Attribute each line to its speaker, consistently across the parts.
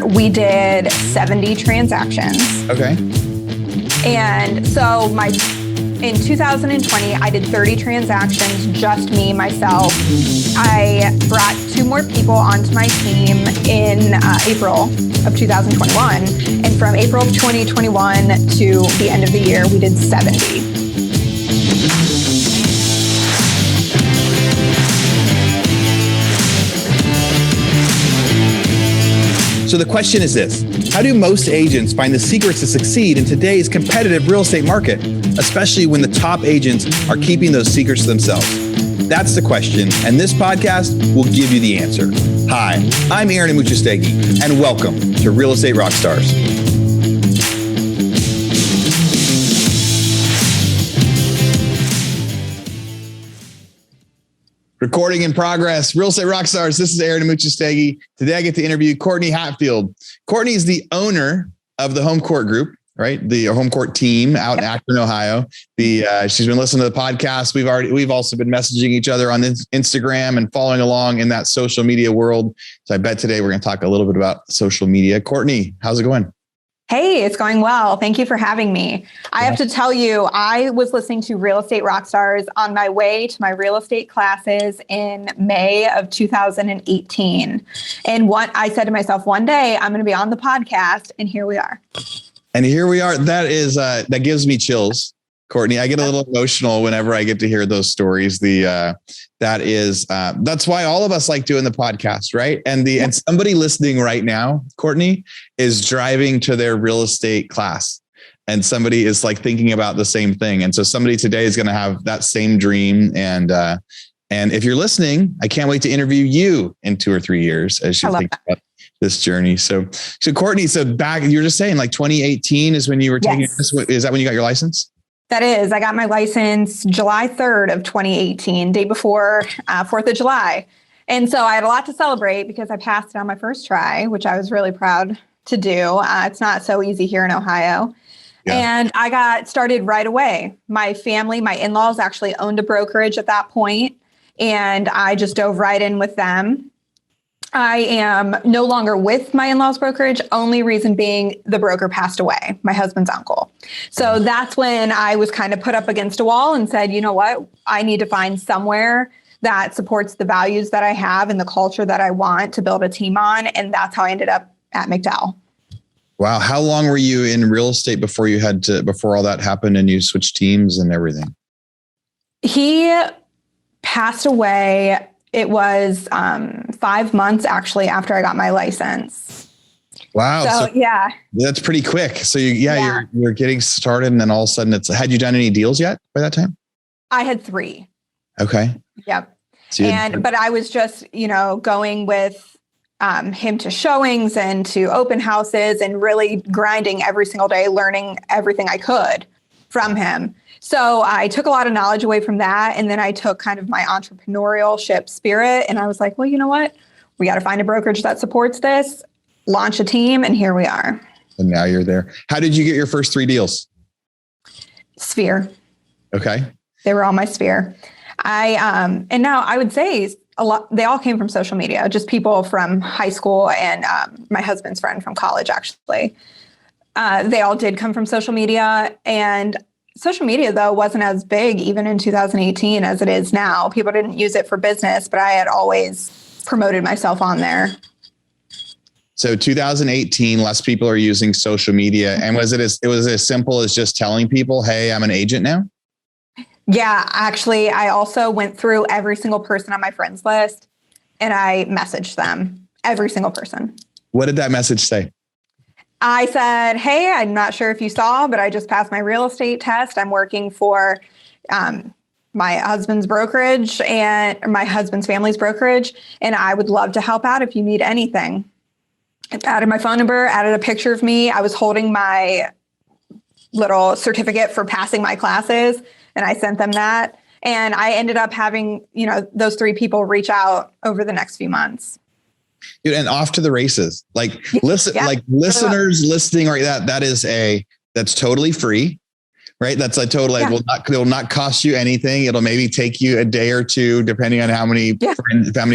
Speaker 1: we did 70 transactions.
Speaker 2: Okay.
Speaker 1: And so in 2020, I did 30 transactions, just me, myself. I brought 2 more people onto my team in April of 2021. And from April of 2021 to the end of the year, we did 70.
Speaker 2: So the question is this: how do most agents find the secrets to succeed in today's competitive real estate market, especially when the top agents are keeping those secrets to themselves? That's the question, and this podcast will give you the answer. Hi, I'm Aaron Amuchastegui, and welcome to Real Estate Rockstars. Recording in progress. Real Estate Rockstars. This is Aaron Amuchastegui. Today I get to interview Courtney Hatfield. Courtney is the owner of the Home Court Group, right? The Home Court team out in Akron, Ohio. She's been listening to the podcast. We've also been messaging each other on Instagram and following along in that social media world. So I bet today we're going to talk a little bit about social media. Courtney, how's it going?
Speaker 1: Hey, it's going well. Thank you for having me. I have to tell you, I was listening to Real Estate Rockstars on my way to my real estate classes in May of 2018. And I said to myself, one day I'm going to be on the podcast, and here we are.
Speaker 2: And here we are. That gives me chills, Courtney. I get a little emotional whenever I get to hear those stories. That's why all of us like doing the podcast, right? And somebody listening right now, Courtney, is driving to their real estate class, and somebody is like thinking about the same thing. And so somebody today is going to have that same dream. And if you're listening, I can't wait to interview you in 2 or 3 years as you think about this journey. So Courtney, back, you were just saying like 2018 is when you were taking this. Is that when you got your license?
Speaker 1: That is. I got my license July 3rd of 2018, day before 4th of July. And so I had a lot to celebrate because I passed it on my first try, which I was really proud to do. It's not so easy here in Ohio. Yeah. And I got started right away. My family, my in-laws actually owned a brokerage at that point, and I just dove right in with them. I am no longer with my in-laws brokerage, only reason being the broker passed away, my husband's uncle. So that's when I was kind of put up against a wall and said, you know what, I need to find somewhere that supports the values that I have and the culture that I want to build a team on. And that's how I ended up at McDowell.
Speaker 2: Wow. How long were you in real estate before all that happened and you switched teams and everything? He
Speaker 1: passed away. It was 5 months actually after I got my license.
Speaker 2: Wow.
Speaker 1: So yeah,
Speaker 2: that's pretty quick. So you're getting started, and then all of a sudden had you done any deals yet by that time?
Speaker 1: I had 3.
Speaker 2: Okay.
Speaker 1: Yep. So but I was just, going with him to showings and to open houses and really grinding every single day, learning everything I could from him. So I took a lot of knowledge away from that. And then I took kind of my entrepreneurship spirit, and I was like, well, you know what? We got to find a brokerage that supports this, launch a team, and here we are.
Speaker 2: And now you're there. How did you get your first 3 deals?
Speaker 1: Sphere.
Speaker 2: Okay.
Speaker 1: They were all my Sphere. And now I would say a lot, they all came from social media, just people from high school and my husband's friend from college, actually. They all did come from social media, and social media, though, wasn't as big even in 2018 as it is now. People didn't use it for business, but I had always promoted myself on there.
Speaker 2: So 2018, less people are using social media. And was it as simple as just telling people, hey, I'm an agent now?
Speaker 1: Yeah, actually, I also went through every single person on my friends list, and I messaged them, every single person.
Speaker 2: What did that message say?
Speaker 1: I said, hey, I'm not sure if you saw, but I just passed my real estate test. I'm working for my husband's brokerage and my husband's family's brokerage, and I would love to help out if you need anything. I added my phone number, added a picture of me. I was holding my little certificate for passing my classes, and I sent them that. And I ended up having, those 3 people reach out over the next few months.
Speaker 2: Dude, and off to the races. Listeners listening right. That's totally free. right? That's like totally, it will not cost you anything. It'll maybe take you a day or two, depending on how many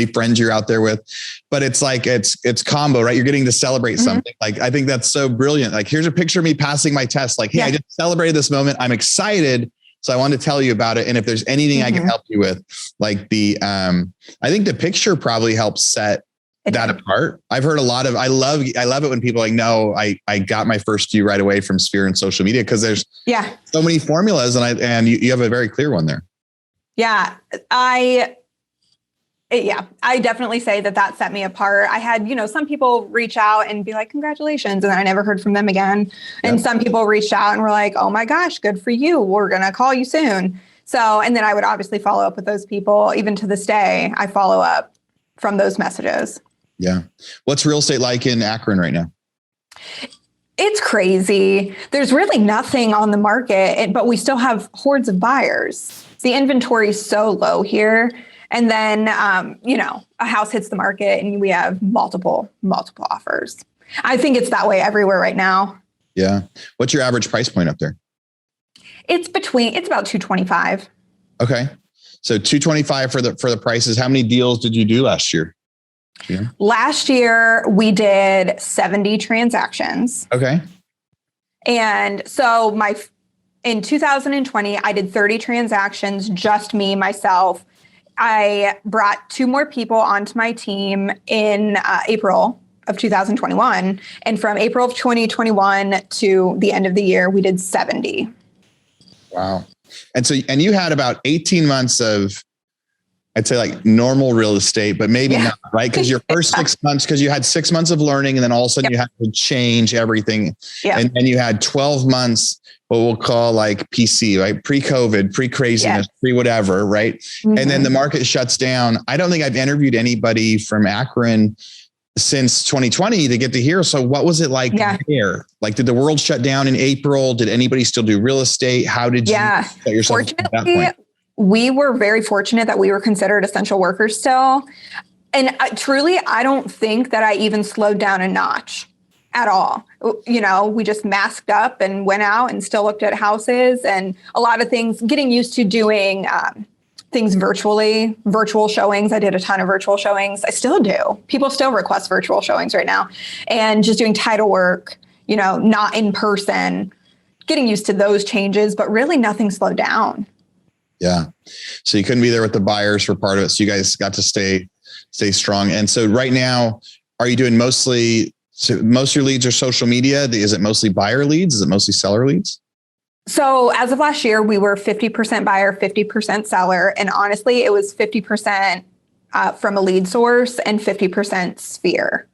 Speaker 2: friends you're out there with. But it's like, it's combo, right? You're getting to celebrate something. Like, I think that's so brilliant. Like, here's a picture of me passing my test. Like, hey, I just celebrated this moment. I'm excited. So I want to tell you about it. And if there's anything I can help you with, like I think the picture probably helps set that apart. I've heard a lot of, I love it when people are like, no, I got my first few right away from Sphere and social media. Cause there's so many formulas and you have a very clear one there. Yeah.
Speaker 1: I definitely say that set me apart. I had, some people reach out and be like, congratulations. And I never heard from them again. And some people reached out and were like, oh my gosh, good for you. We're going to call you soon. So, and then I would obviously follow up with those people. Even to this day, I follow up from those messages.
Speaker 2: Yeah. What's real estate like in Akron right now?
Speaker 1: It's crazy. There's really nothing on the market, but we still have hordes of buyers. The inventory is so low here. And then, a house hits the market and we have multiple offers. I think it's that way everywhere right now.
Speaker 2: Yeah. What's your average price point up there?
Speaker 1: It's about 225.
Speaker 2: Okay. So 225 for the prices. How many deals did you do last year? Yeah.
Speaker 1: Last year we did 70 transactions.
Speaker 2: Okay.
Speaker 1: And so in 2020, I did 30 transactions, just me, myself. I brought 2 more people onto my team in April of 2021. And from April of 2021 to the end of the year, we did 70.
Speaker 2: Wow. And you had about 18 months of, I'd say like normal real estate, but maybe not, right? Because your first 6 months, because you had 6 months of learning and then all of a sudden you had to change everything. Yeah. And then you had 12 months, what we'll call like PC, right? Pre-COVID, pre-craziness, pre-whatever, right? Mm-hmm. And then the market shuts down. I don't think I've interviewed anybody from Akron since 2020 to get to hear. So what was it like there? Like, did the world shut down in April? Did anybody still do real estate? How did you set yourself up at that point?
Speaker 1: We were very fortunate that we were considered essential workers still. And truly, I don't think that I even slowed down a notch at all. We just masked up and went out and still looked at houses and a lot of things, getting used to doing things virtually, virtual showings. I did a ton of virtual showings. I still do. People still request virtual showings right now. And just doing title work, not in person, getting used to those changes, but really nothing slowed down.
Speaker 2: Yeah. So you couldn't be there with the buyers for part of it. So you guys got to stay strong. And so right now, are you doing most of your leads are social media? Is it mostly buyer leads? Is it mostly seller leads?
Speaker 1: So as of last year, we were 50% buyer, 50% seller. And honestly, it was 50% from a lead source and 50% Sphere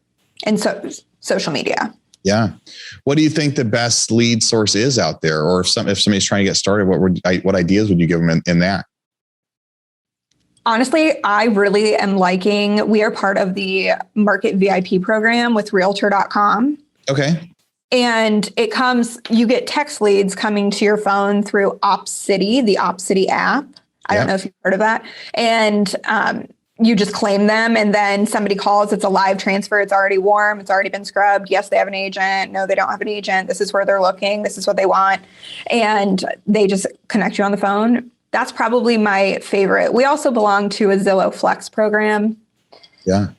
Speaker 1: and social media.
Speaker 2: Yeah. What do you think the best lead source is out there? Or if somebody's trying to get started, what ideas would you give them in that?
Speaker 1: Honestly, I really am we are part of the Market VIP program with Realtor.com.
Speaker 2: Okay.
Speaker 1: And you get text leads coming to your phone through OpCity, the OpCity app. I don't know if you've heard of that. And you just claim them and then somebody calls. It's a live transfer. It's already warm. It's already been scrubbed. Yes, they have an agent. No, they don't have an agent. This is where they're looking. This is what they want. And they just connect you on the phone. That's probably my favorite. We also belong to a Zillow Flex program.
Speaker 2: Yeah.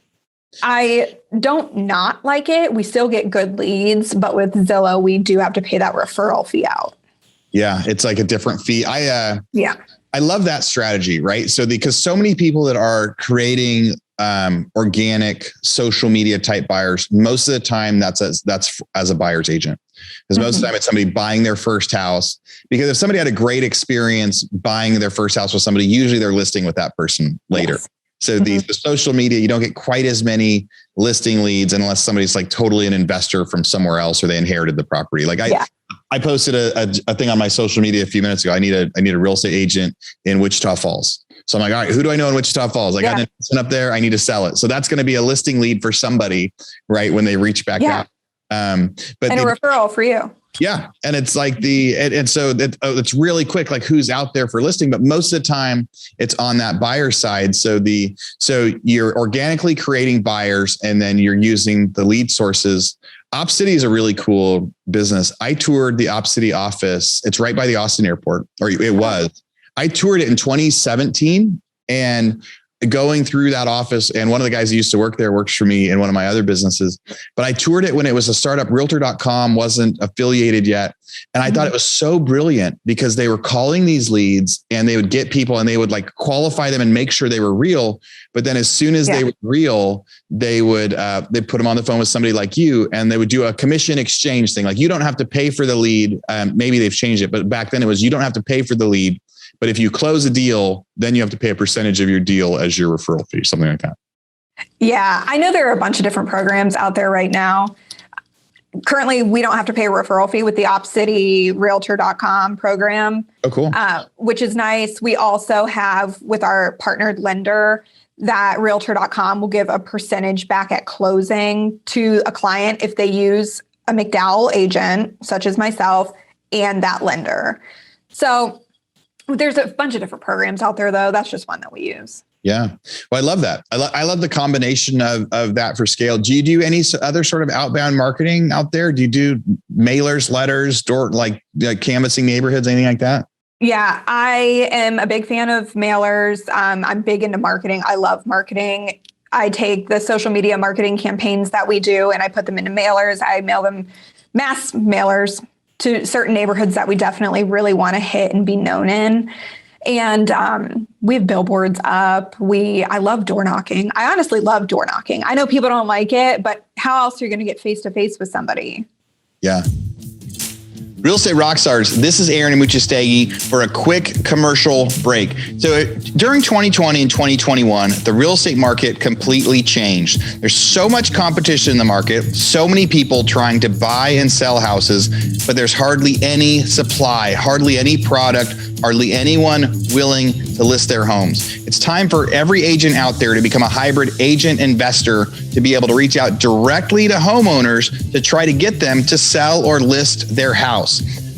Speaker 1: I don't not like it. We still get good leads, but with Zillow, we do have to pay that referral fee out.
Speaker 2: Yeah. It's like a different fee. I love that strategy, right? So because so many people that are creating organic social media type buyers, most of the time that's as a buyer's agent. Because most of the time it's somebody buying their first house. Because if somebody had a great experience buying their first house with somebody, usually they're listing with that person later. Yes. So the social media, you don't get quite as many listing leads unless somebody's like totally an investor from somewhere else or they inherited the property. Like I posted a thing on my social media a few minutes ago. I need a real estate agent in Wichita Falls. So I'm like, all right, who do I know in Wichita Falls? I got an investment up there. I need to sell it. So that's going to be a listing lead for somebody, right? When they reach back out.
Speaker 1: But a referral for you.
Speaker 2: Yeah. And it's like it's really quick, like who's out there for listing, but most of the time it's on that buyer side. So you're organically creating buyers and then you're using the lead sources. OpCity is a really cool business. I toured the OpCity office. It's right by the Austin airport, or it was. I toured it in 2017 and going through that office, and one of the guys who used to work there works for me in one of my other businesses, but I toured it when it was a startup. Realtor.com wasn't affiliated yet. And I thought it was so brilliant because they were calling these leads and they would get people and they would like qualify them and make sure they were real. But then as soon as they were real, they put them on the phone with somebody like you and they would do a commission exchange thing. Like you don't have to pay for the lead. Maybe they've changed it, but back then it was, you don't have to pay for the lead. But if you close a deal, then you have to pay a percentage of your deal as your referral fee, something like that.
Speaker 1: Yeah, I know there are a bunch of different programs out there right now. Currently, we don't have to pay a referral fee with the OpCity Realtor.com program.
Speaker 2: Oh, cool.
Speaker 1: Which is nice. We also have with our partnered lender that Realtor.com will give a percentage back at closing to a client if they use a McDowell agent, such as myself, and that lender. So there's a bunch of different programs out there, though. That's just one that we use.
Speaker 2: Yeah. Well, I love that. I love the combination of that for scale. Do you do any other sort of outbound marketing out there? Do you do mailers, letters, door, like canvassing neighborhoods, anything like that?
Speaker 1: Yeah, I am a big fan of mailers. I'm big into marketing. I love marketing. I take the social media marketing campaigns that we do and I put them into mailers. I mail them mass mailers to certain neighborhoods that we definitely really want to hit and be known in. And we have billboards up. I love door knocking. I honestly love door knocking. I know people don't like it, but how else are you going to get face to face with somebody?
Speaker 2: Yeah. Real Estate Rockstars, this is Aaron Amuchastegui for a quick commercial break. So during 2020 and 2021, the real estate market completely changed. There's so much competition in the market, so many people trying to buy and sell houses, but there's hardly any supply, hardly any product, hardly anyone willing to list their homes. It's time for every agent out there to become a hybrid agent investor, to be able to reach out directly to homeowners to try to get them to sell or list their house.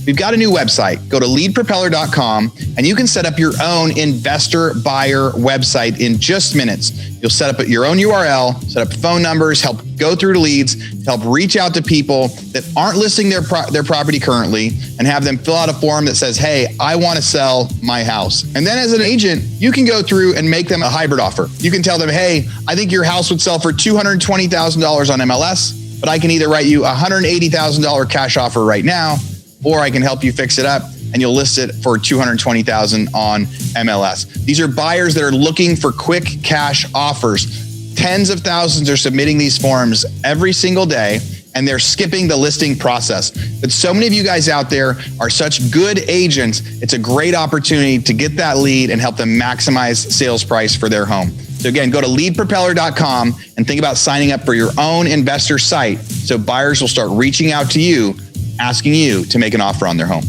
Speaker 2: We've got a new website. Go to leadpropeller.com and you can set up your own investor buyer website in just minutes. You'll set up your own URL, set up phone numbers, help go through to leads, help reach out to people that aren't listing their property currently and have them fill out a form that says, hey, I want to sell my house. And then as an agent, you can go through and make them a hybrid offer. You can tell them, hey, I think your house would sell for $220,000 on MLS, but I can either write you a $180,000 cash offer right now, or I can help you fix it up and you'll list it for $220,000 on MLS. These are buyers that are looking for quick cash offers. Tens of thousands are submitting these forms every single day and they're skipping the listing process. But so many of you guys out there are such good agents. It's a great opportunity to get that lead and help them maximize sales price for their home. So again, go to leadpropeller.com and think about signing up for your own investor site so buyers will start reaching out to you, asking you to make an offer on their home.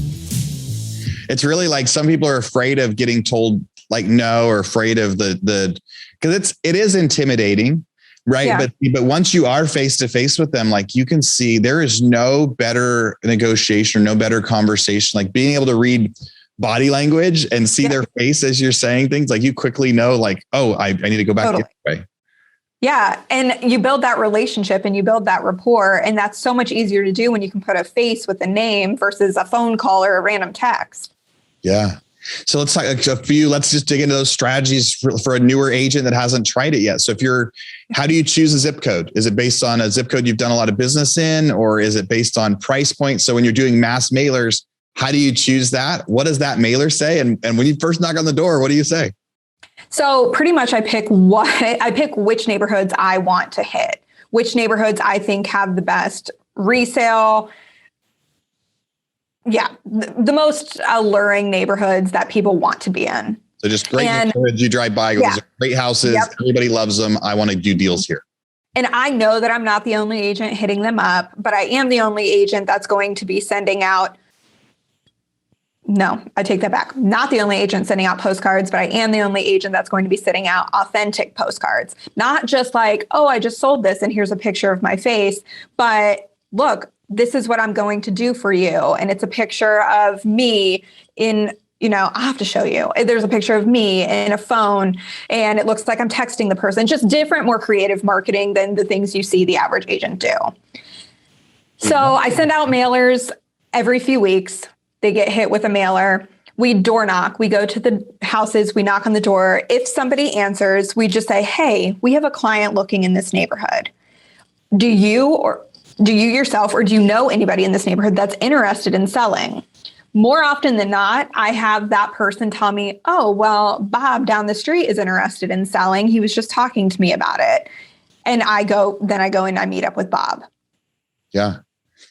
Speaker 2: It's really like some people are afraid of getting told like no, or afraid of because it is intimidating, right? Yeah. But once you are face to face with them, like you can see there is no better negotiation, no better conversation, like being able to read body language and see their face as you're saying things. Like you quickly know like, oh, I need to go back the other way.
Speaker 1: Yeah. And you build that relationship and you build that rapport. And that's so much easier to do when you can put a face with a name versus a phone call or a random text.
Speaker 2: Yeah. So let's talk let's just dig into those strategies for a newer agent that hasn't tried it yet. So how do you choose a zip code? Is it based on a zip code you've done a lot of business in, or is it based on price point? So when you're doing mass mailers, how do you choose that? What does that mailer say? And when you first knock on the door, what do you say?
Speaker 1: So pretty much I pick which neighborhoods I want to hit, which neighborhoods I think have the best resale. Yeah, the most alluring neighborhoods that people want to be in.
Speaker 2: So just great neighborhoods you drive by, these are great houses. Yep. Everybody loves them. I want to do deals here.
Speaker 1: And I know that I'm not the only agent hitting them up, but I am the only agent that's going to be sending out. No, I take that back. Not the only agent sending out postcards, but I am the only agent that's going to be sending out authentic postcards. Not just like, oh, I just sold this and here's a picture of my face. But look, this is what I'm going to do for you. And it's a picture of me in, I'll have to show you. There's a picture of me in a phone and it looks like I'm texting the person. Just different, more creative marketing than the things you see the average agent do. So I send out mailers every few weeks. They get hit with a mailer. We door knock. We go to the houses. We knock on the door. If somebody answers, we just say, hey, we have a client looking in this neighborhood. Do you yourself, or do you know anybody in this neighborhood that's interested in selling? More often than not, I have that person tell me, oh, well, Bob down the street is interested in selling. He was just talking to me about it. And I go and I meet up with Bob.
Speaker 2: Yeah.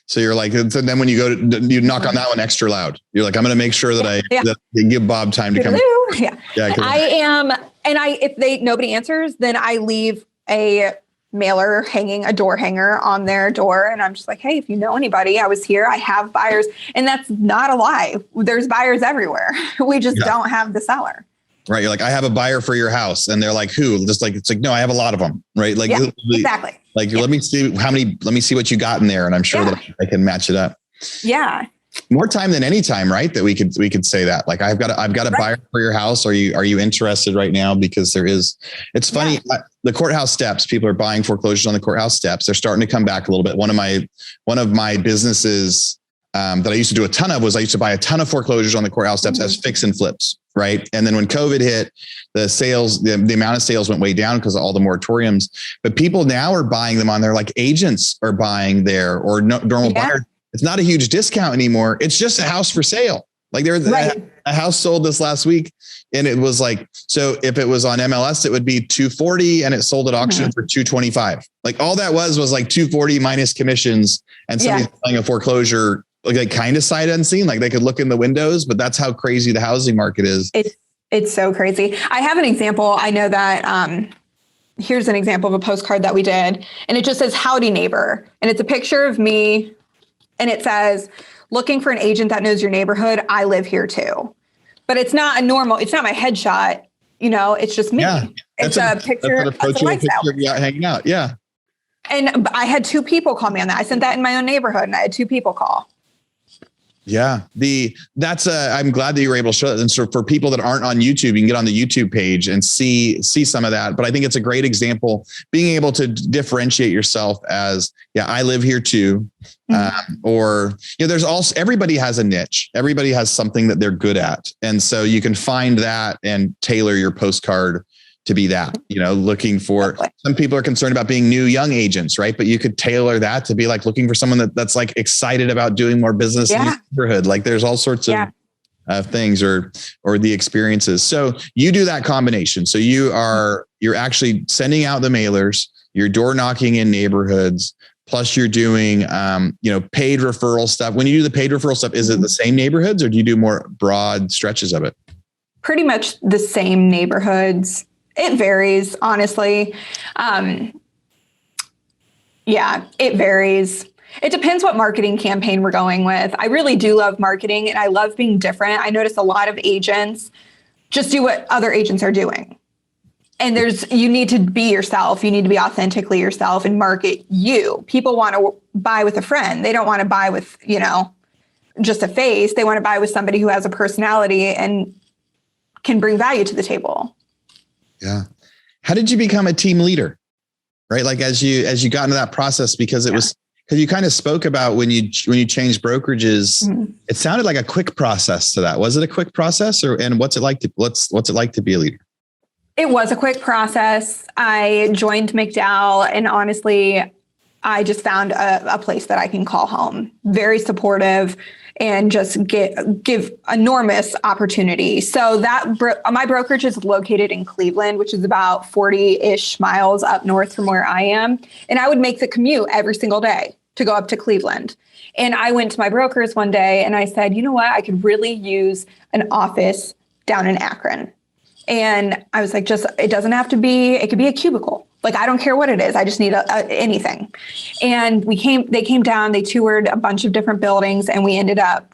Speaker 2: So you're like, so then when you you knock on that one extra loud. You're like, I'm going to make sure that that I give Bob time to come.
Speaker 1: Yeah. I am. And if nobody answers, then I leave a mailer hanging, a door hanger on their door. And I'm just like, hey, if you know anybody, I was here, I have buyers. And that's not a lie. There's buyers everywhere. We just don't have the seller.
Speaker 2: Right. You're like, I have a buyer for your house. And they're like, who? Just like, it's like, no, I have a lot of them. Right. Like,
Speaker 1: exactly.
Speaker 2: Like, let me see let me see what you got in there. And I'm sure that I can match it up.
Speaker 1: Yeah.
Speaker 2: More time than any time, right? That we could say that, like, I've got a buyer for your house. Are you interested right now? Because it's funny. Yeah. The courthouse steps, people are buying foreclosures on the courthouse steps. They're starting to come back a little bit. One of my businesses that I used to do a ton of was I used to buy a ton of foreclosures on the courthouse steps as fix and flips. Right. And then when COVID hit, the sales, the amount of sales went way down because of all the moratoriums, but people now are buying them on there. Like agents are buying there, or normal buyers. It's not a huge discount anymore. It's just a house for sale. Like there was a house sold this last week and it was like, so if it was on MLS, it would be 240 and it sold at auction for 225. Like all that was like 240 minus commissions, and somebody's selling a foreclosure like kind of sight unseen, like they could look in the windows, but that's how crazy the housing market is.
Speaker 1: It's so crazy. I have an example. I know that, here's an example of a postcard that we did, and it just says, howdy neighbor. And it's a picture of me. And it says, looking for an agent that knows your neighborhood. I live here too. But it's not it's not my headshot. It's just me. Yeah. It's a picture. That's a picture
Speaker 2: of hanging out. Yeah.
Speaker 1: And I had 2 people call me on that. I sent that in my own neighborhood and I had 2 people call.
Speaker 2: Yeah. I'm glad that you were able to show that. And so for people that aren't on YouTube, you can get on the YouTube page and see some of that. But I think it's a great example, being able to differentiate yourself as, I live here too. Or, there's also, everybody has a niche. Everybody has something that they're good at. And so you can find that and tailor your postcard to be that, looking for, some people are concerned about being new young agents, right? But you could tailor that to be like looking for someone that's like excited about doing more business in the neighborhood. Like there's all sorts of things or the experiences. So you do that combination. So you're actually sending out the mailers, you're door knocking in neighborhoods, plus you're doing, paid referral stuff. When you do the paid referral stuff, is it the same neighborhoods or do you do more broad stretches of it?
Speaker 1: Pretty much the same neighborhoods. It varies, honestly. It varies. It depends what marketing campaign we're going with. I really do love marketing and I love being different. I notice a lot of agents just do what other agents are doing. And you need to be yourself. You need to be authentically yourself and market you. People want to buy with a friend. They don't want to buy with, just a face. They want to buy with somebody who has a personality and can bring value to the table. Yeah.
Speaker 2: How did you become a team leader? Right? Like as you got into that process, because because you kind of spoke about when you changed brokerages, it sounded like a quick process to that. Was it a quick process and what's it like to be a leader?
Speaker 1: It was a quick process. I joined McDowell and honestly, I just found a place that I can call home. Very supportive and just give enormous opportunity. So my brokerage is located in Cleveland, which is about 40-ish miles up north from where I am. And I would make the commute every single day to go up to Cleveland. And I went to my brokers one day and I said, you know what? I could really use an office down in Akron. And I was like, it doesn't have to be, it could be a cubicle. Like, I don't care what it is. I just need anything. And they came down, they toured a bunch of different buildings and we ended up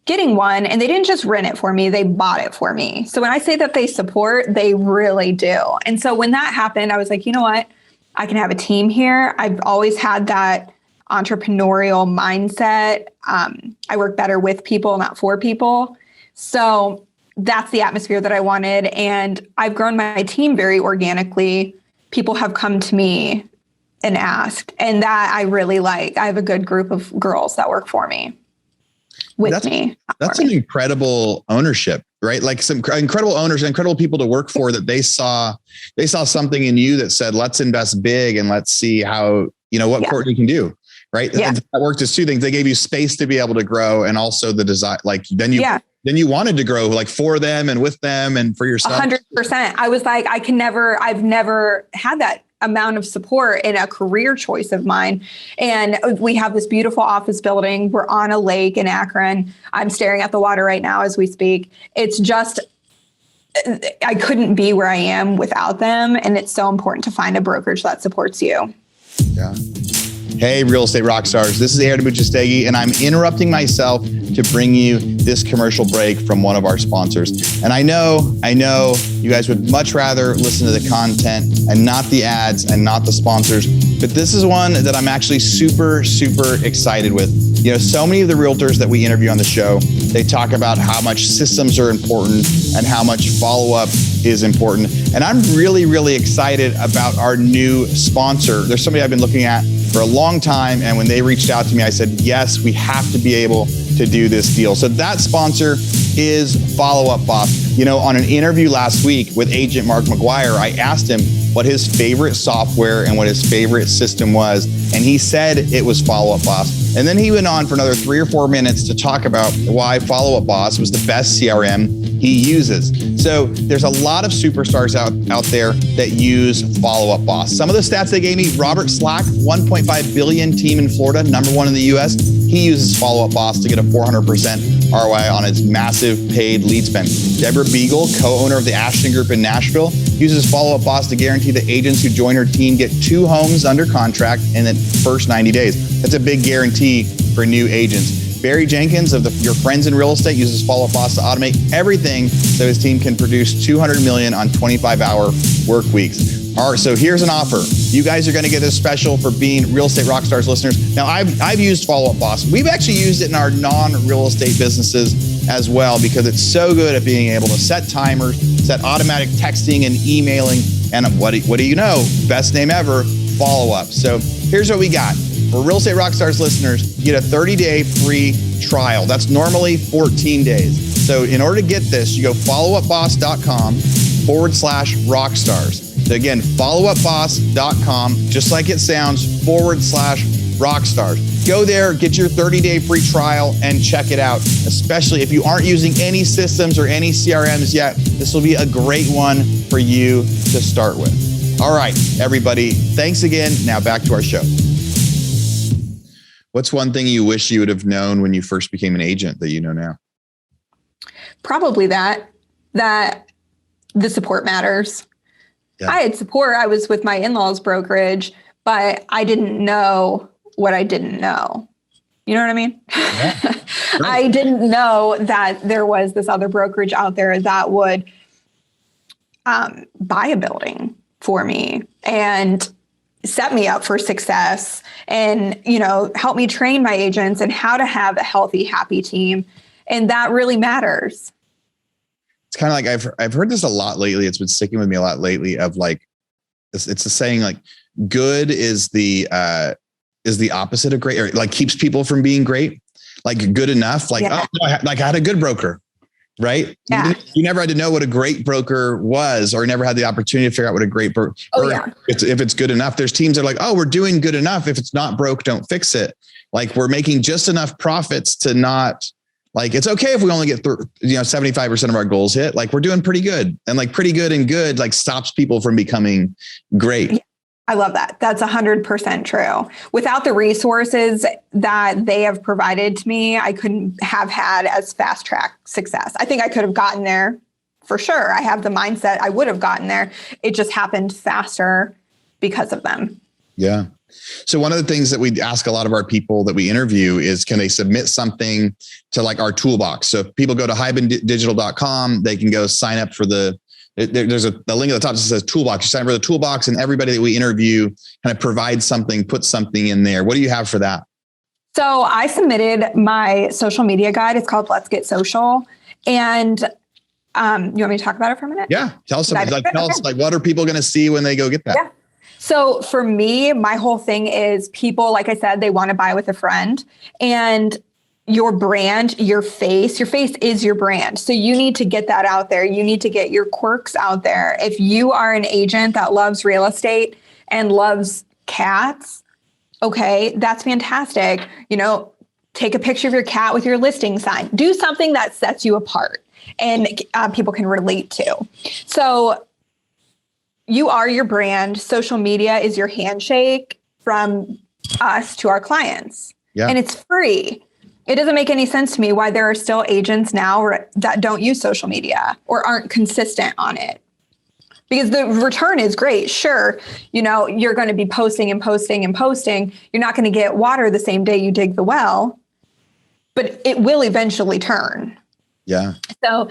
Speaker 1: getting one, and they didn't just rent it for me, they bought it for me. So when I say that they support, they really do. And so when that happened, I was like, you know what? I can have a team here. I've always had that entrepreneurial mindset. I work better with people, not for people. So that's the atmosphere that I wanted. And I've grown my team very organically. People have come to me and asked, and that I really like. I have a good group of girls that work for me. That's
Speaker 2: an incredible ownership, right? Like some incredible owners, incredible people to work for, that they saw something in you that said, let's invest big and let's see how, what Courtney can do. Right. Yeah. And that worked as two things. They gave you space to be able to grow, and also the design, like then you wanted to grow, like for them and with them and for yourself.
Speaker 1: 100%. I was like, I've never had that amount of support in a career choice of mine. And we have this beautiful office building. We're on a lake in Akron. I'm staring at the water right now as we speak. It's just, I couldn't be where I am without them. And it's so important to find a brokerage that supports you.
Speaker 2: Yeah. Hey, Real Estate Rockstars. This is Aaron Buchestegi, and I'm interrupting myself to bring you this commercial break from one of our sponsors. And I know you guys would much rather listen to the content and not the ads and not the sponsors, but this is one that I'm actually super, super excited with. So many of the realtors that we interview on the show, they talk about how much systems are important and how much follow-up is important. And I'm really, really excited about our new sponsor. There's somebody I've been looking at for a long time. And when they reached out to me, I said, yes, we have to be able to do this deal. So that sponsor is Follow Up Boss. On an interview last week with agent Mark McGuire, I asked him what his favorite software and what his favorite system was. And he said it was Follow Up Boss. And then he went on for another 3 or 4 minutes to talk about why Follow Up Boss was the best CRM he uses. So there's a lot of superstars out there that use Follow Up Boss. Some of the stats they gave me: Robert Slack, 1.5 billion team in Florida, #1 in the US. He uses Follow Up Boss to get a 400% ROI on his massive paid lead spend. Deborah Beagle, co-owner of the Ashton Group in Nashville, uses Follow Up Boss to guarantee that agents who join her team get 2 homes under contract in the first 90 days. That's a big guarantee for new agents. Barry Jenkins of Your Friends in Real Estate uses Follow Up Boss to automate everything so his team can produce $200 million on 25-hour work weeks. All right, so here's an offer. You guys are going to get this special for being Real Estate Rockstars listeners. Now, I've used Follow Up Boss. We've actually used it in our non-real estate businesses as well, because it's so good at being able to set timers, set automatic texting and emailing, and what do you know? Best name ever, Follow Up. So here's what we got. For Real Estate Rockstars listeners, you get a 30-day free trial. That's normally 14 days. So in order to get this, you go followupboss.com/rockstars. So again, followupboss.com, just like it sounds, /rockstars. Go there, get your 30-day free trial, and check it out. Especially if you aren't using any systems or any CRMs yet, this will be a great one for you to start with. All right, everybody, thanks again. Now back to our show. What's one thing you wish you would have known when you first became an agent that you know now?
Speaker 1: Probably that the support matters. Yeah. I had support. I was with my in-laws brokerage, but I didn't know what I didn't know. You know what I mean? Yeah. Right. I didn't know that there was this other brokerage out there that would buy a building for me and set me up for success and, help me train my agents and how to have a healthy, happy team. And that really matters.
Speaker 2: It's kind of like, I've heard this a lot lately. It's been sticking with me a lot lately of like, it's a saying like good is the opposite of great, or like keeps people from being great. Like good enough. Like, yeah. I had a good broker. Right? Yeah. You never had to know what a great broker was, or never had the opportunity to figure out what a great broker. If it's good enough. There's teams that are like, oh, we're doing good enough. If it's not broke, don't fix it. Like we're making just enough profits to not, like, it's okay if we only get 75% of our goals hit. Like we're doing pretty good, and like pretty good and good like stops people from becoming great. Yeah.
Speaker 1: I love that. That's 100% true. Without the resources that they have provided to me, I couldn't have had as fast track success. I think I could have gotten there for sure. I have the mindset I would have gotten there. It just happened faster because of them.
Speaker 2: Yeah. So one of the things that we ask a lot of our people that we interview is, can they submit something to like our toolbox? So if people go to hibandigital.com, they can go sign up for the There's a link at the top that says toolbox. You sign for the toolbox, and everybody that we interview kind of provides something, put something in there. What do you have for that?
Speaker 1: So I submitted my social media guide. It's called Let's Get Social. And you want me to talk about it for a minute?
Speaker 2: Yeah. Tell us about tell us what are people going to see when they go get that?
Speaker 1: Yeah. So for me, my whole thing is people, like I said, they want to buy with a friend, and your brand, your face is your brand. So you need to get that out there. You need to get your quirks out there. If you are an agent that loves real estate and loves cats, okay, that's fantastic. Take a picture of your cat with your listing sign. Do something that sets you apart and people can relate to. So you are your brand. Social media is your handshake from us to our clients. Yeah. And it's free. It doesn't make any sense to me why there are still agents now that don't use social media or aren't consistent on it. Because the return is great. Sure, you're going to be posting and posting and posting. You're not going to get water the same day you dig the well, but it will eventually turn. Yeah. So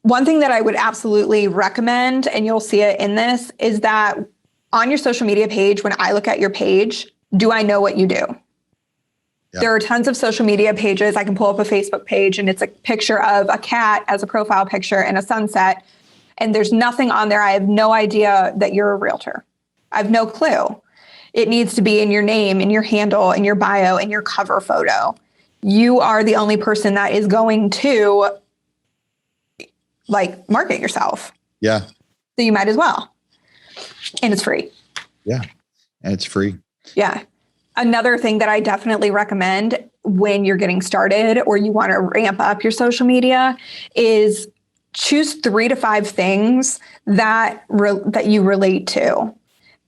Speaker 1: one thing that I would absolutely recommend, and you'll see it in this, is that on your social media page, when I look at your page, do I know what you do? Yeah. There are tons of social media pages. I can pull up a Facebook page and it's a picture of a cat as a profile picture and a sunset. And there's nothing on there. I have no idea that you're a realtor. I have no clue. It needs to be in your name, in your handle, in your bio, in your cover photo. You are the only person that is going to market yourself. Yeah. So you might as well. And it's free.
Speaker 2: Yeah. And it's free.
Speaker 1: Yeah. Another thing that I definitely recommend when you're getting started or you want to ramp up your social media is choose 3 to 5 things that you relate to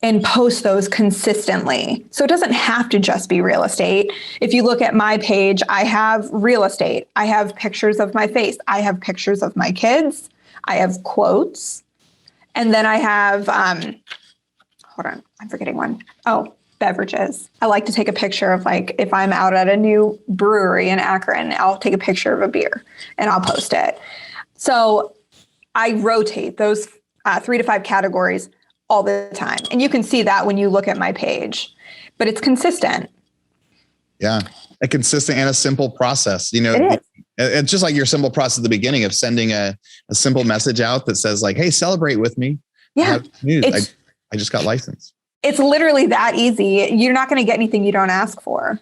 Speaker 1: and post those consistently. So it doesn't have to just be real estate. If you look at my page, I have real estate. I have pictures of my face. I have pictures of my kids. I have quotes. And then I have, hold on, I'm forgetting one. Oh, beverages. I like to take a picture of if I'm out at a new brewery in Akron, I'll take a picture of a beer and I'll post it. So I rotate those 3 to 5 categories all the time. And you can see that when you look at my page, but it's consistent.
Speaker 2: Yeah. A consistent and a simple process, it's just like your simple process at the beginning of sending a simple message out that says hey, celebrate with me.
Speaker 1: Yeah.
Speaker 2: I just got licensed.
Speaker 1: It's literally that easy. You're not going to get anything you don't ask for.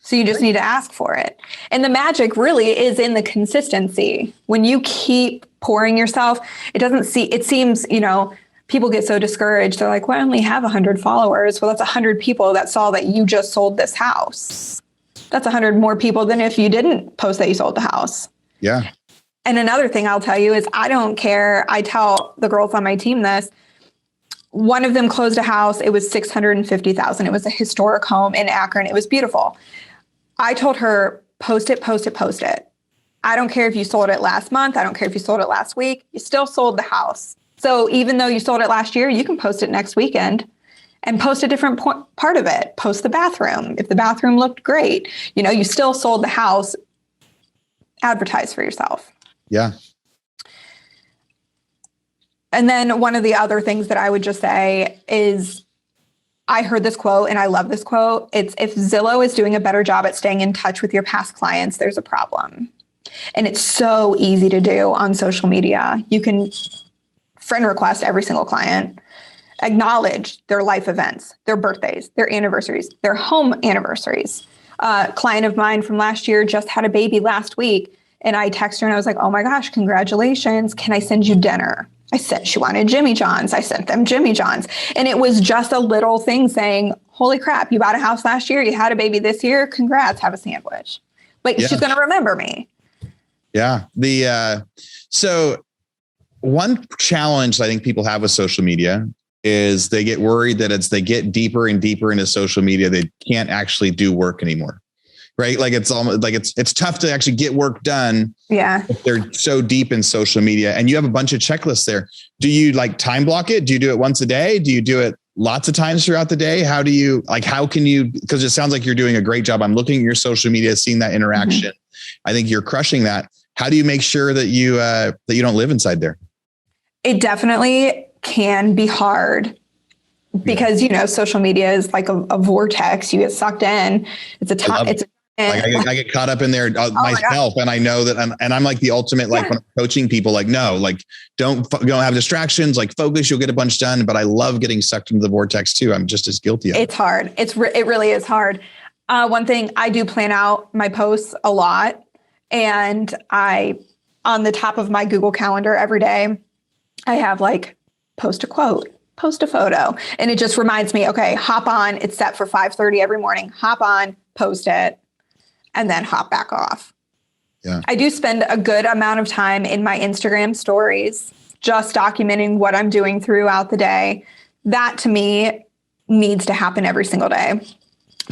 Speaker 1: So you just need to ask for it. And the magic really is in the consistency. When you keep pouring yourself, it seems, people get so discouraged. They're like, well, I only have 100 followers. Well, that's 100 people that saw that you just sold this house. That's 100 more people than if you didn't post that you sold the house. Yeah. And another thing I'll tell you is I don't care. I tell the girls on my team this. One of them closed a house. It was $650,000. It was a historic home in Akron. It was beautiful. I told her, post it, post it, post it. I don't care if you sold it last month. I don't care if you sold it last week. You still sold the house. So even though you sold it last year, you can post it next weekend and post a different part of it. Post the bathroom. If the bathroom looked great, you still sold the house. Advertise for yourself. Yeah. And then one of the other things that I would just say is, I heard this quote and I love this quote. It's, if Zillow is doing a better job at staying in touch with your past clients, there's a problem. And it's so easy to do on social media. You can friend request every single client, acknowledge their life events, their birthdays, their anniversaries, their home anniversaries. A client of mine from last year just had a baby last week. And I texted her and I was like, oh my gosh, congratulations. Can I send you dinner? She wanted Jimmy John's. I sent them Jimmy John's. And it was just a little thing saying, holy crap, you bought a house last year. You had a baby this year. Congrats. Have a sandwich. She's going to remember me.
Speaker 2: Yeah. So one challenge I think people have with social media is they get worried that as they get deeper and deeper into social media, they can't actually do work anymore. Right? It's almost it's tough to actually get work done. Yeah. If they're so deep in social media, and you have a bunch of checklists there. Do you time block it? Do you do it once a day? Do you do it lots of times throughout the day? How do you how can you, because it sounds like you're doing a great job. I'm looking at your social media, seeing that interaction. Mm-hmm. I think you're crushing that. How do you make sure that you don't live inside there?
Speaker 1: It definitely can be hard because, social media is like a vortex. You get sucked in. It's a time.
Speaker 2: I get caught up in there myself, and I know that, and I'm like the ultimate, like when I'm coaching people, like, no, like don't have distractions, like focus, you'll get a bunch done. But I love getting sucked into the vortex too. I'm just as guilty of it.
Speaker 1: It's hard. It really is hard. One thing, I do plan out my posts a lot, and on the top of my Google Calendar every day, I have like post a quote, post a photo, and it just reminds me, okay, hop on. It's set for 5:30 every morning. Hop on, post it, and then hop back off.
Speaker 2: Yeah.
Speaker 1: I do spend a good amount of time in my Instagram stories, just documenting what I'm doing throughout the day. That to me needs to happen every single day.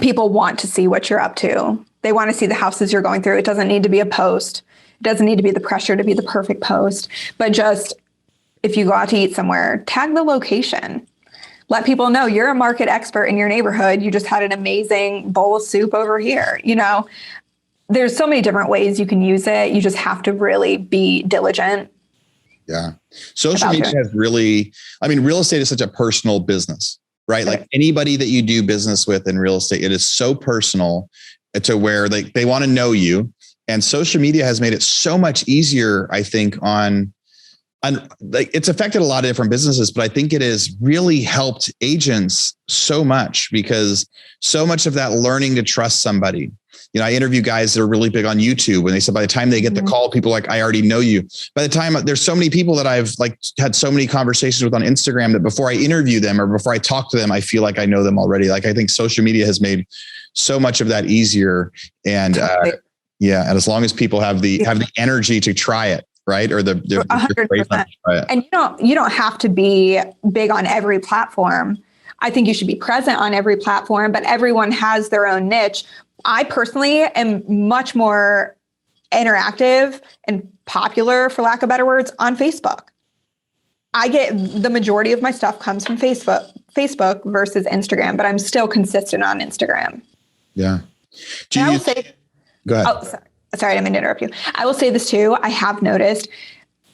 Speaker 1: People want to see what you're up to. They want to see the houses you're going through. It doesn't need to be a post. It doesn't need to be the pressure to be the perfect post, but just if you go out to eat somewhere, tag the location. Let people know you're a market expert in your neighborhood. You just had an amazing bowl of soup over here. There's so many different ways you can use it. You just have to really be diligent.
Speaker 2: Yeah. Social media has really, real estate is such a personal business, right? Like anybody that you do business with in real estate, it is so personal to where they want to know you. And social media has made it so much easier, I think, like it's affected a lot of different businesses, but I think it has really helped agents so much because so much of that learning to trust somebody. I interview guys that are really big on YouTube, and they said by the time they get the call, people are like, I already know you. By the time there's so many people that I've like had so many conversations with on Instagram that before I interview them or before I talk to them, I feel like I know them already. Like I think social media has made so much of that easier. And and as long as people have the energy to try it, right? Or the
Speaker 1: 100%. And you don't have to be big on every platform. I think you should be present on every platform, but everyone has their own niche. I personally am much more interactive and popular, for lack of better words, on Facebook. I get the majority of my stuff comes from Facebook versus Instagram, but I'm still consistent on Instagram.
Speaker 2: Yeah.
Speaker 1: Go ahead. Oh, sorry, I didn't mean to interrupt you. I will say this too. I have noticed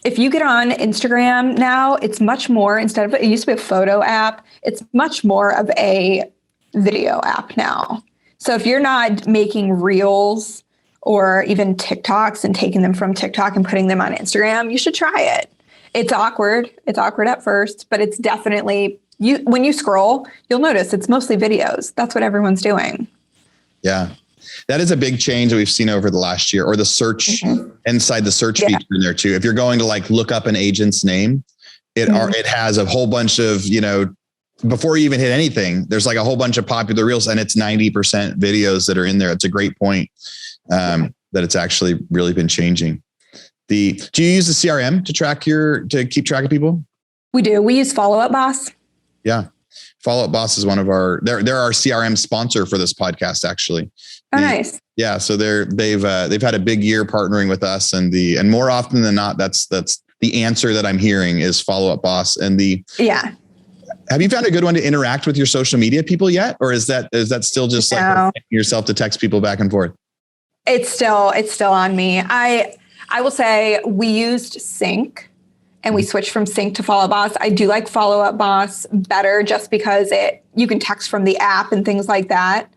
Speaker 1: if you get on Instagram now, it's much more, instead of, it used to be a photo app, it's much more of a video app now. So if you're not making reels or even TikToks and taking them from TikTok and putting them on Instagram, you should try it. It's awkward. It's awkward at first, but it's definitely, when you scroll, you'll notice it's mostly videos. That's what everyone's doing.
Speaker 2: Yeah. That is a big change that we've seen over the last year, or the search inside the search feature in there too. If you're going to like look up an agent's name, it has a whole bunch of, before you even hit anything, there's like a whole bunch of popular reels, and it's 90% videos that are in there. It's a great point that it's actually really been changing. Do you use the CRM to keep track of people?
Speaker 1: We do. We use Follow Up Boss.
Speaker 2: Yeah. Follow Up Boss is one of they're our CRM sponsor for this podcast, actually.
Speaker 1: Oh, nice.
Speaker 2: Yeah. So they've had a big year partnering with us, and more often than not, that's the answer that I'm hearing is Follow Up Boss. Have you found a good one to interact with your social media people yet? Or is that still just like yourself to text people back and forth?
Speaker 1: It's still on me. I will say we used Sync and we switched from Sync to Follow Up Boss. I do like Follow Up Boss better just because you can text from the app and things like that.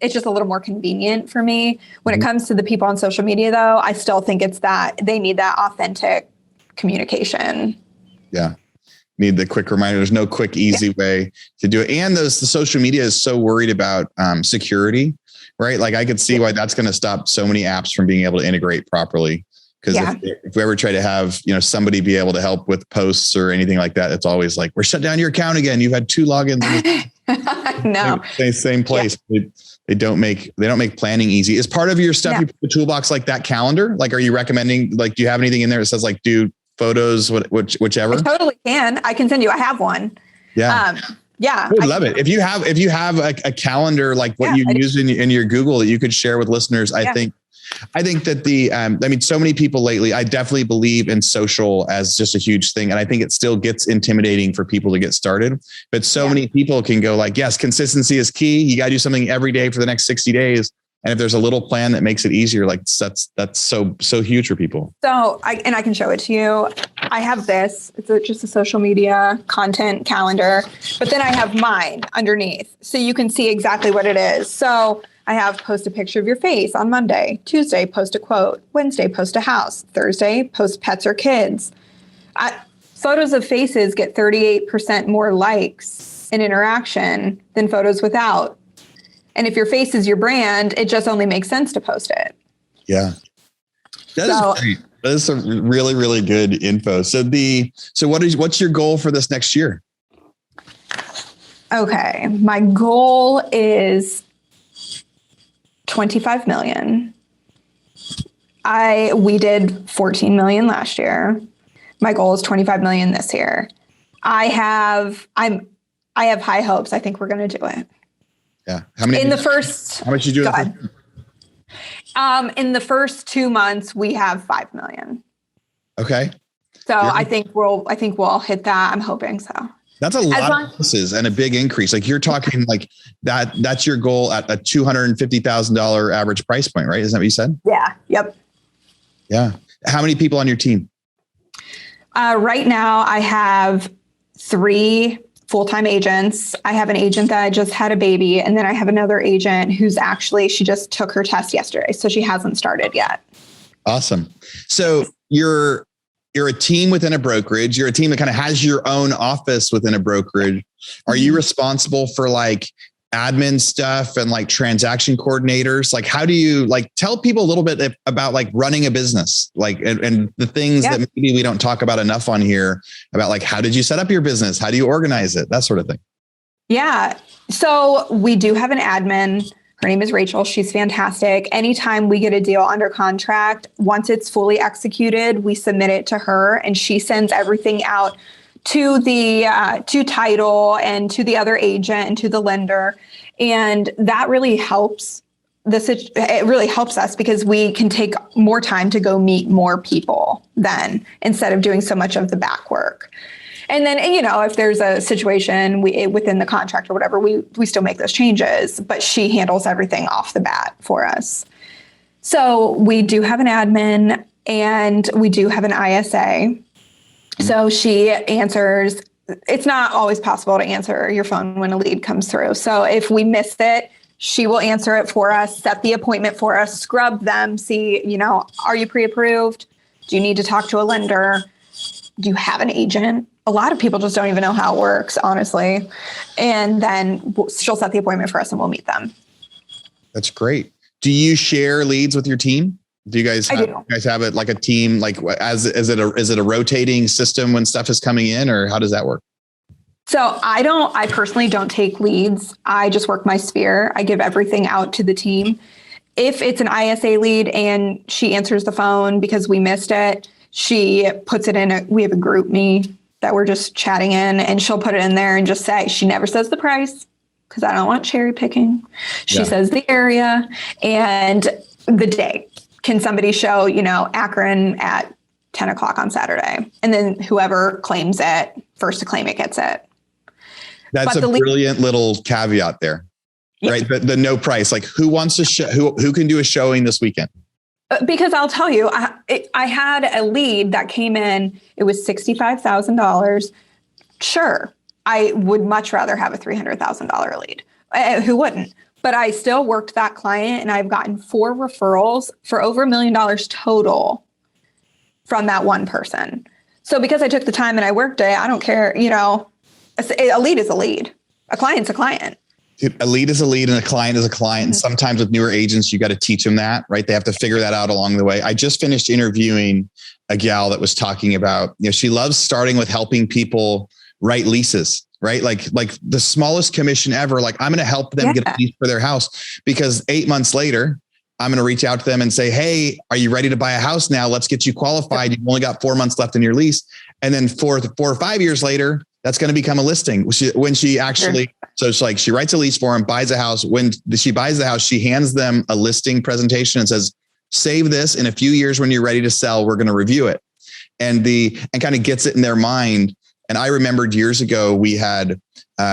Speaker 1: It's just a little more convenient for me. When it comes to the people on social media though, I still think it's that they need that authentic communication.
Speaker 2: Yeah. Need the quick reminder. There's no quick, easy way to do it. And the social media is so worried about security, right? Like I could see why that's going to stop so many apps from being able to integrate properly. Because if we ever try to have, somebody be able to help with posts or anything like that, it's always like, we're shut down your account again. You've had 2 logins.
Speaker 1: No.
Speaker 2: Same place. Yeah. They don't make planning easy. Is part of your stuff, you put the toolbox like that calendar? Like, are you recommending, like, do you have anything in there that says like, do photos, whichever?
Speaker 1: I totally can. I can send you. I have one.
Speaker 2: Yeah.
Speaker 1: I
Speaker 2: would love it. If you have a calendar, like what you use in your Google that you could share with listeners, I think that so many people lately, I definitely believe in social as just a huge thing. And I think it still gets intimidating for people to get started, but so many people can go like, yes, consistency is key. You got to do something every day for the next 60 days. And if there's a little plan that makes it easier, like that's so huge for people.
Speaker 1: So I can show it to you. I have this. It's just a social media content calendar, but then I have mine underneath. So you can see exactly what it is. So I have post a picture of your face on Monday. Tuesday, post a quote. Wednesday, post a house. Thursday, post pets or kids. Photos of faces get 38% more likes and interaction than photos without. And if your face is your brand, it just only makes sense to post it.
Speaker 2: Yeah. That is great. That is some really, really good info. So what's your goal for this next year?
Speaker 1: Okay. My goal is 25 million. We did 14 million last year. My goal is 25 million this year. I have high hopes. I think we're going to do it.
Speaker 2: Yeah.
Speaker 1: How much
Speaker 2: you do?
Speaker 1: In the first 2 months, we have 5 million.
Speaker 2: Okay.
Speaker 1: So I think we'll hit that. I'm hoping so.
Speaker 2: That's a lot of offices and a big increase. Like you're talking like that's your goal at a $250,000 average price point, right? Isn't that what you said?
Speaker 1: Yeah. Yep.
Speaker 2: Yeah. How many people on your team?
Speaker 1: Right now I have 3 full-time agents. I have an agent that just had a baby, and then I have another agent who's she just took her test yesterday, so she hasn't started yet.
Speaker 2: Awesome. So you're a team within a brokerage. You're a team that kind of has your own office within a brokerage. Are you responsible for like admin stuff and like transaction coordinators? Like, how do you tell people a little bit about like running a business, like, and the things that maybe we don't talk about enough on here about, like, how did you set up your business? How do you organize it? That sort of thing. Yeah.
Speaker 1: So we do have an admin. Her name is Rachel. She's fantastic. Anytime we get a deal under contract, once it's fully executed, we submit it to her and she sends everything out to the to title and to the other agent and to the lender. And that really helps. It really helps us because we can take more time to go meet more people then, instead of doing so much of the back work. And then, if there's a situation within the contract or whatever, we still make those changes, but she handles everything off the bat for us. So we do have an admin and we do have an ISA. So she answers. It's not always possible to answer your phone when a lead comes through. So if we miss it, she will answer it for us, set the appointment for us, scrub them, see, are you pre-approved? Do you need to talk to a lender? Do you have an agent? A lot of people just don't even know how it works, honestly. And then she'll set the appointment for us and we'll meet them.
Speaker 2: That's great. Do you share leads with your team? Do you guys have it like a team? Like, is it a rotating system when stuff is coming in, or how does that work?
Speaker 1: So I personally don't take leads. I just work my sphere. I give everything out to the team. If it's an ISA lead and she answers the phone because we missed it, she puts it in we have a group me that we're just chatting in, and she'll put it in there and just say, she never says the price because I don't want cherry picking. She says the area and the day. Can somebody show, Akron at 10 o'clock on Saturday? And then whoever claims it, first to claim it gets it.
Speaker 2: That's a brilliant little caveat there, right? The no price, like who wants to who can do a showing this weekend?
Speaker 1: Because I'll tell you, I had a lead that came in, it was $65,000. Sure, I would much rather have a $300,000 lead. Who wouldn't? But I still worked that client and I've gotten 4 referrals for over $1 million total from that one person. So because I took the time and I worked it, I don't care, a lead is a lead. A client's a client.
Speaker 2: A lead is a lead and a client is a client. And sometimes with newer agents, you got to teach them that, right? They have to figure that out along the way. I just finished interviewing a gal that was talking about, she loves starting with helping people write leases, right? Like the smallest commission ever. Like, I'm going to help them get a lease for their house, because 8 months later, I'm going to reach out to them and say, hey, are you ready to buy a house now? Let's get you qualified. You've only got 4 months left in your lease. And then 4 or 5 years later, that's going to become a listing. When she actually, so it's like she writes a lease for them, buys a house. When she buys the house, she hands them a listing presentation and says, save this. In a few years, when you're ready to sell, we're going to review it. And kind of gets it in their mind. And I remembered years ago, we had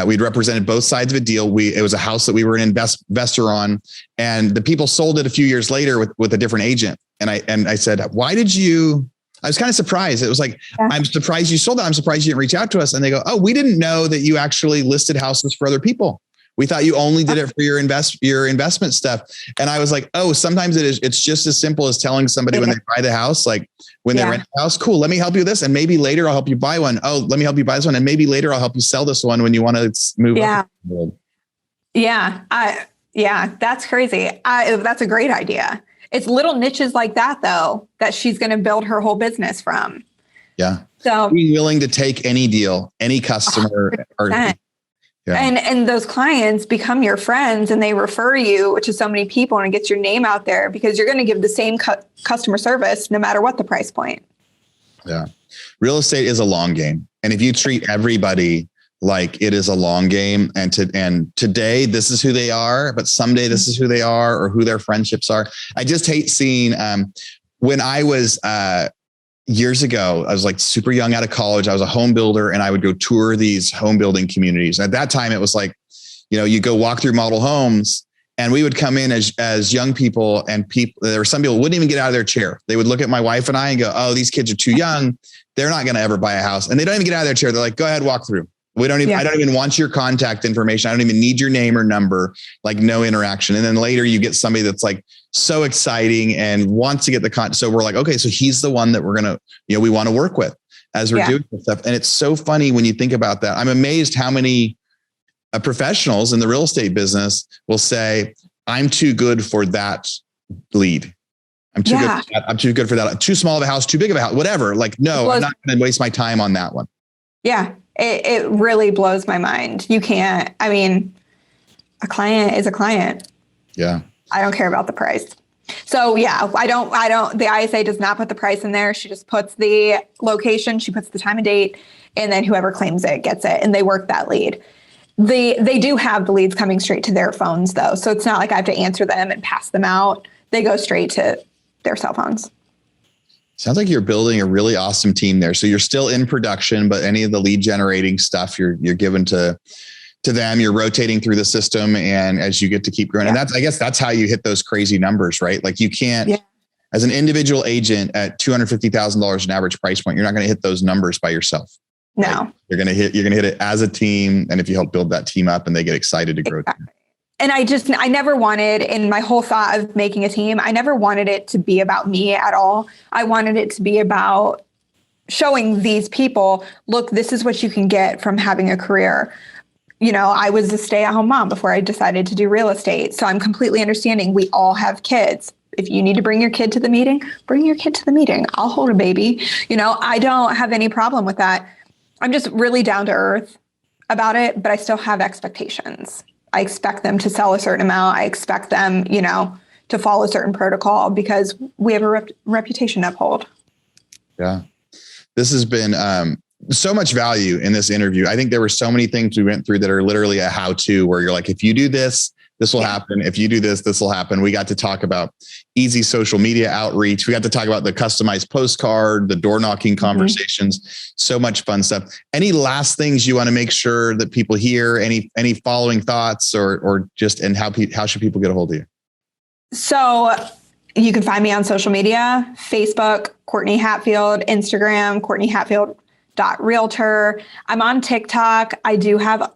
Speaker 2: We'd represented both sides of a deal. It was a house that we were an investor on, and the people sold it a few years later with a different agent. And I said, why did you? I was kind of surprised. It was like, I'm surprised you sold that. I'm surprised you didn't reach out to us. And they go, oh, we didn't know that you actually listed houses for other people. We thought you only did it for your investment stuff. And I was like, oh, sometimes it's just as simple as telling somebody when they buy the house, like when they rent the house, cool, let me help you with this. And maybe later I'll help you buy one. Oh, let me help you buy this one. And maybe later I'll help you sell this one when you want to move up.
Speaker 1: Yeah. That's crazy. That's a great idea. It's little niches like that, though, that she's going to build her whole business from.
Speaker 2: Yeah.
Speaker 1: So
Speaker 2: being willing to take any deal, any customer,
Speaker 1: and those clients become your friends and they refer you to so many people and it gets your name out there because you're going to give the same customer service no matter what the price point.
Speaker 2: Yeah. Real estate is a long game. And if you treat everybody like it is a long game and today this is who they are, but someday this is who they are or who their friendships are. I just hate seeing, when I was, years ago, I was like super young out of college. I was a home builder and I would go tour these home building communities. At that time, it was like, you go walk through model homes and we would come in as young people and there were some people who wouldn't even get out of their chair. They would look at my wife and I and go, oh, these kids are too young. They're not going to ever buy a house. And they don't even get out of their chair. They're like, go ahead, walk through. I don't even want your contact information. I don't even need your name or number, like no interaction. And then later you get somebody that's like so exciting and wants to get the content. So we're like, okay, so he's the one that we're going to, we want to work with as we're doing this stuff. And it's so funny when you think about that. I'm amazed how many professionals in the real estate business will say, I'm too good for that lead. I'm too good for that. I'm too good for that. Too small of a house, too big of a house, whatever. Like, no, I'm not going to waste my time on that one.
Speaker 1: Yeah. It really blows my mind. You can't, a client is a client.
Speaker 2: Yeah.
Speaker 1: I don't care about the price. So the ISA does not put the price in there. She just puts the location, she puts the time and date, and then whoever claims it gets it. And they work that lead. They do have the leads coming straight to their phones though. So it's not like I have to answer them and pass them out. They go straight to their cell phones.
Speaker 2: Sounds like you're building a really awesome team there. So you're still in production, but any of the lead generating stuff you're given to them, you're rotating through the system. And as you get to keep growing, and I guess that's how you hit those crazy numbers, right? Like you can't, as an individual agent at $250,000 an average price point, you're not going to hit those numbers by yourself.
Speaker 1: No,
Speaker 2: right? You're going to hit it as a team. And if you help build that team up and they get excited to grow.
Speaker 1: Exactly. And I never wanted, in my whole thought of making a team, I never wanted it to be about me at all. I wanted it to be about showing these people, look, this is what you can get from having a career. I was a stay-at-home mom before I decided to do real estate. So I'm completely understanding we all have kids. If you need to bring your kid to the meeting, bring your kid to the meeting. I'll hold a baby. I don't have any problem with that. I'm just really down to earth about it, but I still have expectations. I expect them to sell a certain amount. I expect them, to follow a certain protocol because we have a reputation to uphold. Yeah.
Speaker 2: This has been so much value in this interview. I think there were so many things we went through that are literally a how-to where you're like, if you do this, this will happen. If you do this, this will happen. We got to talk about easy social media outreach. We got to talk about the customized postcard, the door knocking conversations, so much fun stuff. Any last things you want to make sure that people hear? Any following thoughts or just, and how should people get a hold of you?
Speaker 1: So you can find me on social media, Facebook, Courtney Hatfield, Instagram, CourtneyHatfield.realtor. I'm on TikTok. I do have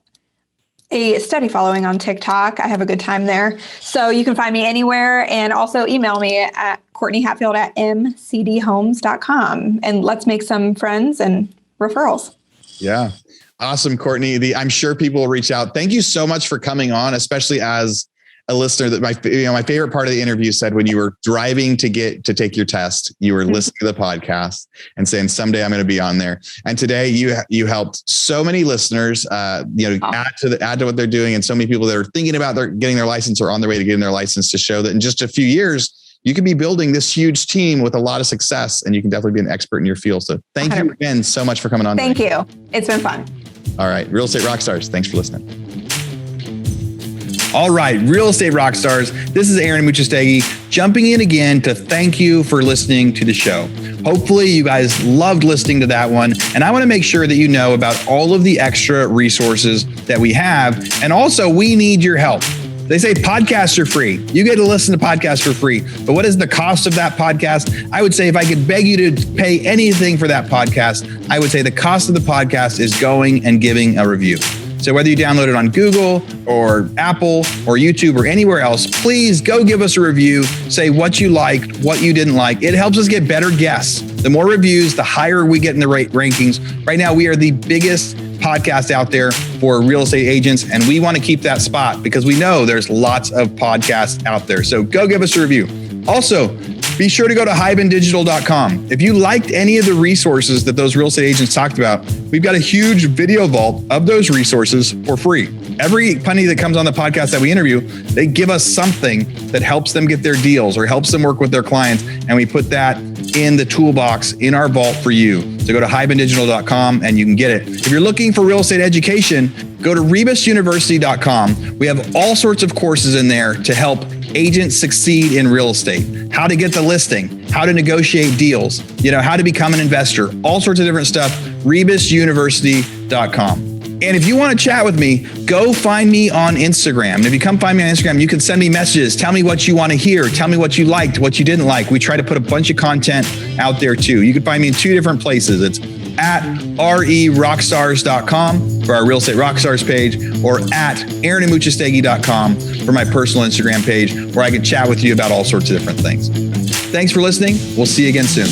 Speaker 1: a steady following on TikTok. I have a good time there. So you can find me anywhere and also email me at CourtneyHatfield@mcdhomes.com and let's make some friends and referrals.
Speaker 2: Yeah. Awesome, Courtney. I'm sure people will reach out. Thank you so much for coming on, especially as a listener. That my favorite part of the interview said when you were driving to take your test, you were listening to the podcast and saying, someday I'm going to be on there. And today you helped so many listeners, add to what they're doing. And so many people that are thinking about getting their license or on their way to getting their license to show that in just a few years, you can be building this huge team with a lot of success and you can definitely be an expert in your field. So thank 100%. You again so much for coming on.
Speaker 1: Thank you. It's been fun.
Speaker 2: All right. Real Estate Rockstars. Thanks for listening. All right, Real Estate Rockstars. This is Aaron Muchastegui jumping in again to thank you for listening to the show.
Speaker 3: Hopefully you guys loved listening to that one. And I want to make sure that you know about all of the extra resources that we have. And also, we need your help. They say podcasts are free. You get to listen to podcasts for free. But what is the cost of that podcast? I would say if I could beg you to pay anything for that podcast, I would say the cost of the podcast is going and giving a review. So whether you download it on Google or Apple or YouTube or anywhere else, please go give us a review. Say what you liked, what you didn't like. It helps us get better guests. The more reviews, the higher we get in the rankings. Right now, we are the biggest podcast out there for real estate agents, and we want to keep that spot because we know there's lots of podcasts out there. So go give us a review. Also, be sure to go to hibandigital.com. If you liked any of the resources that those real estate agents talked about, we've got a huge video vault of those resources for free. Every penny that comes on the podcast that we interview, they give us something that helps them get their deals or helps them work with their clients. And we put that in the toolbox in our vault for you. So go to hibandigital.com and you can get it. If you're looking for real estate education, go to rebusuniversity.com. We have all sorts of courses in there to help agents succeed in real estate, how to get the listing, how to negotiate deals, how to become an investor, all sorts of different stuff, rebusuniversity.com. And if you want to chat with me, go find me on Instagram. And if you come find me on Instagram, you can send me messages. Tell me what you want to hear. Tell me what you liked, what you didn't like. We try to put a bunch of content out there too. You can find me in 2 different places. It's at rerockstars.com for our Real Estate Rockstars page, or at aaronamuchastegui.com for my personal Instagram page, where I can chat with you about all sorts of different things. Thanks for listening. We'll see you again soon.